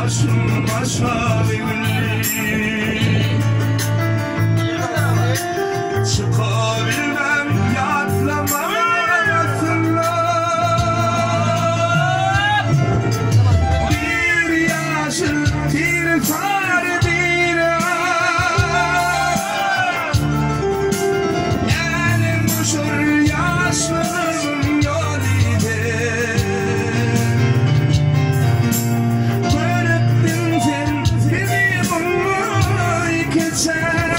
başım başa çıkabilmem yadlamasınlar. Bir yaşın bir fare bir elim uçur yaşlarım yol ile. Bıraktın sen beni bunu geçer.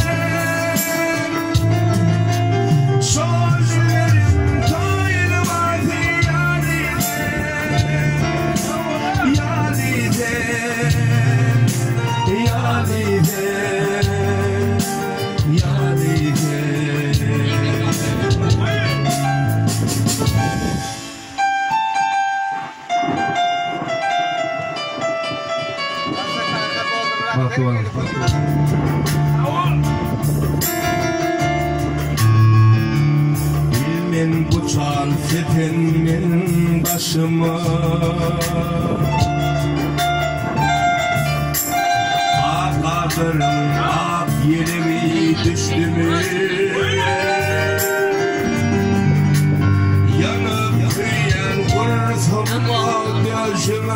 Bilmen uçan sepenin başıma Akadırım ak yerimi düştü mü yanıp kıyan kurtulma gözüme.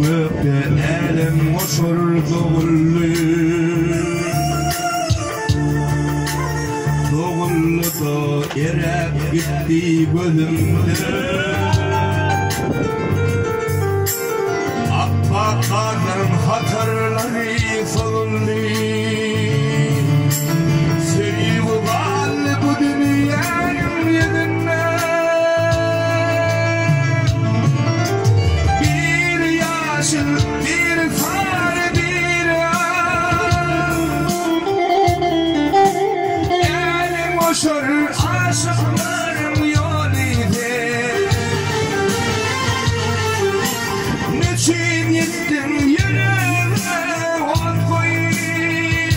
Gökte elim uçur doğullu Doğullu da erep gitti gözümde Akbakardan hatırları solundu Sevgi var bu dünyanın yüzünde bir fare bir elim uçur aşıklarım yol ile. Niçin gittin yüreğime ot koyup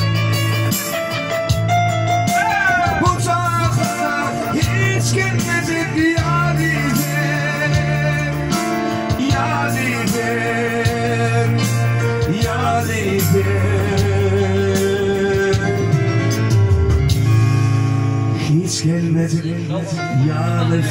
bu çağda hiç gelmedik yad ile. Hiç gelmedi yalnız